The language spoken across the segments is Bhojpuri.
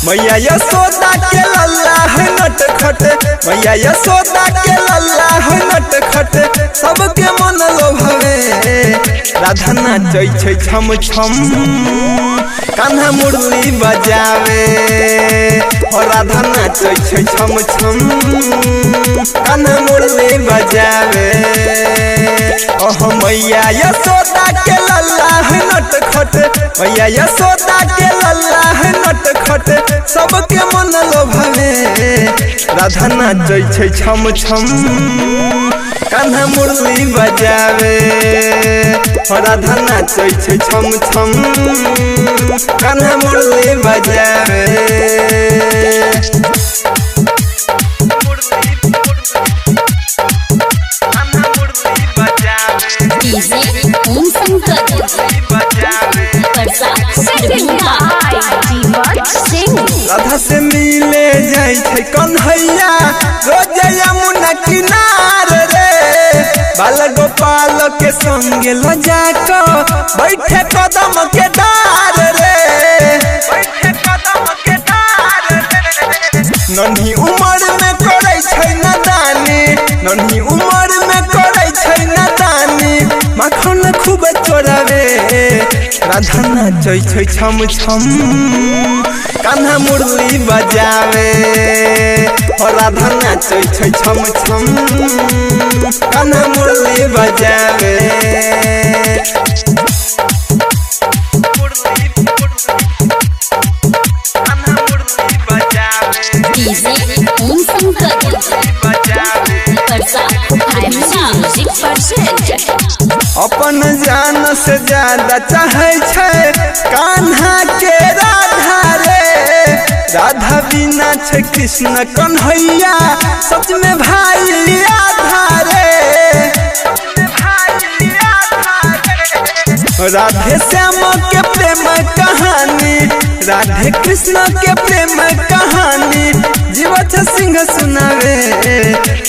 मैया यशोदा के लल्ला है नटखट, मैया यशोदा के लल्ला है नटखट, सबके मन लोभावे। राधा नाचै छै छम छम, कान्हा मुरली बजावे। राधा नाचै छै छम छम, कान्हा मुरली बजावे। ओह मैया यशोदा के लल्ला है नटखट, मैया यशोदा के लल्ला है नटखट, सबके मन लोभावे। राधा नाचै छै छम छम, कान्हा मुरली बजावे। राधा नाचै छै छम छम, कान्हा मुरली बजावे। राधा से मिले जाय छै कन्हैया रोज यमुना किनार रे। बाल गोपाल के संगे ल जाको बैठे कदम के डार रे, बैठे कदम के डार रे। नन्ही उमर में करे छै नादानी, नन्ही उमर में करे छै नादानी, माखन खूब चोरावे। राधा नाचै छै छम छम, कान्हा मुरली बजावे। राधा नाचै छै छम छम, कान्हा मुरली बजावे। अपन जान से ज्यादा चाहे छै कान्हा के राधा रे। राधा बिना छै कृष्ण कन्हैया, सच में भाई आधा रे। राधे श्याम के प्रेम कहानी, राधे कृष्ण के प्रेम कहानी, जीवछ सिंह सुनावे।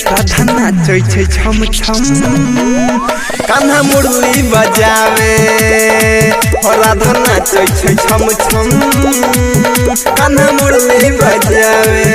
राधा नाचै छै छम छम, कान्हा मुरली बजावे। राधा नाचै छै छम छम, कान्हा मुरली बजावे।